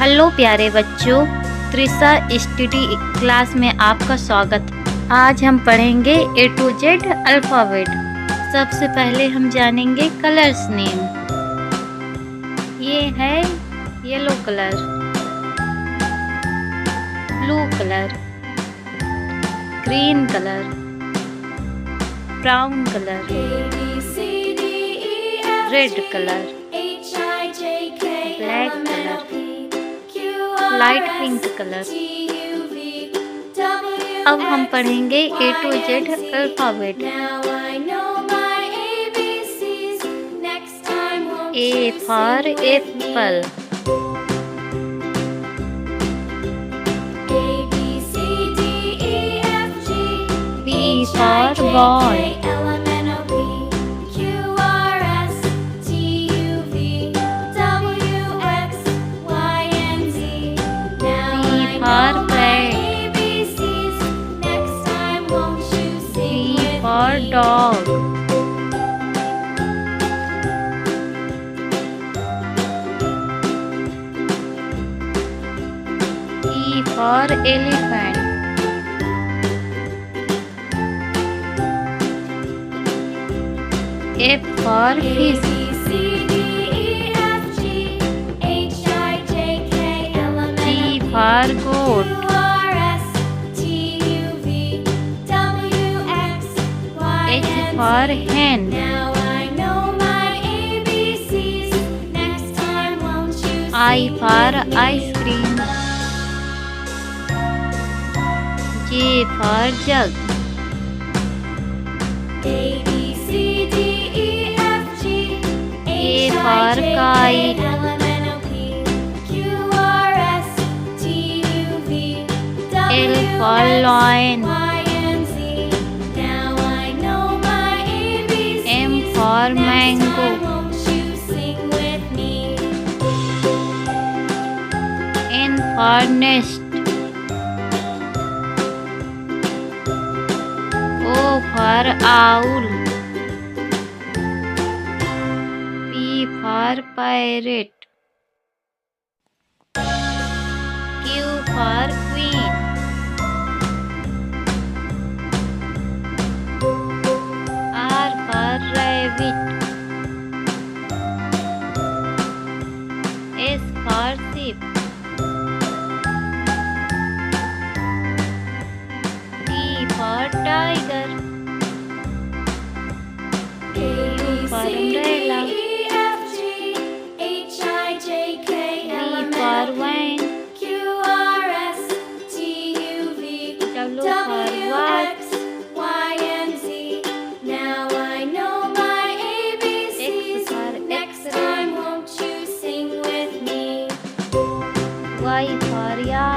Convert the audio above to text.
Hello प्यारे बच्चों, Trisha study class में आपका स्वागत। आज हम पढ़ेंगे ए टू जेड अल्फ़ाबेट। सबसे पहले हम जानेंगे कलर्स नेम। ये है yellow colour, blue colour, green colour, brown colour, red colour, black colour, light pink colour. अब हम पढ़ेंगे A to Z alphabet. A for apple, B for boy, for pet, D for dog, E for elephant, F for fish, G for goat, H for hen, I for ice cream, J for jug, K for kite, L for lion, M for mango, N for nest, O for owl, P for parrot, Q for queen, R for rabbit, S for sheep, T for tiger, U for umbrella, V for wine, W for watch, X for X-ray, Y for yard,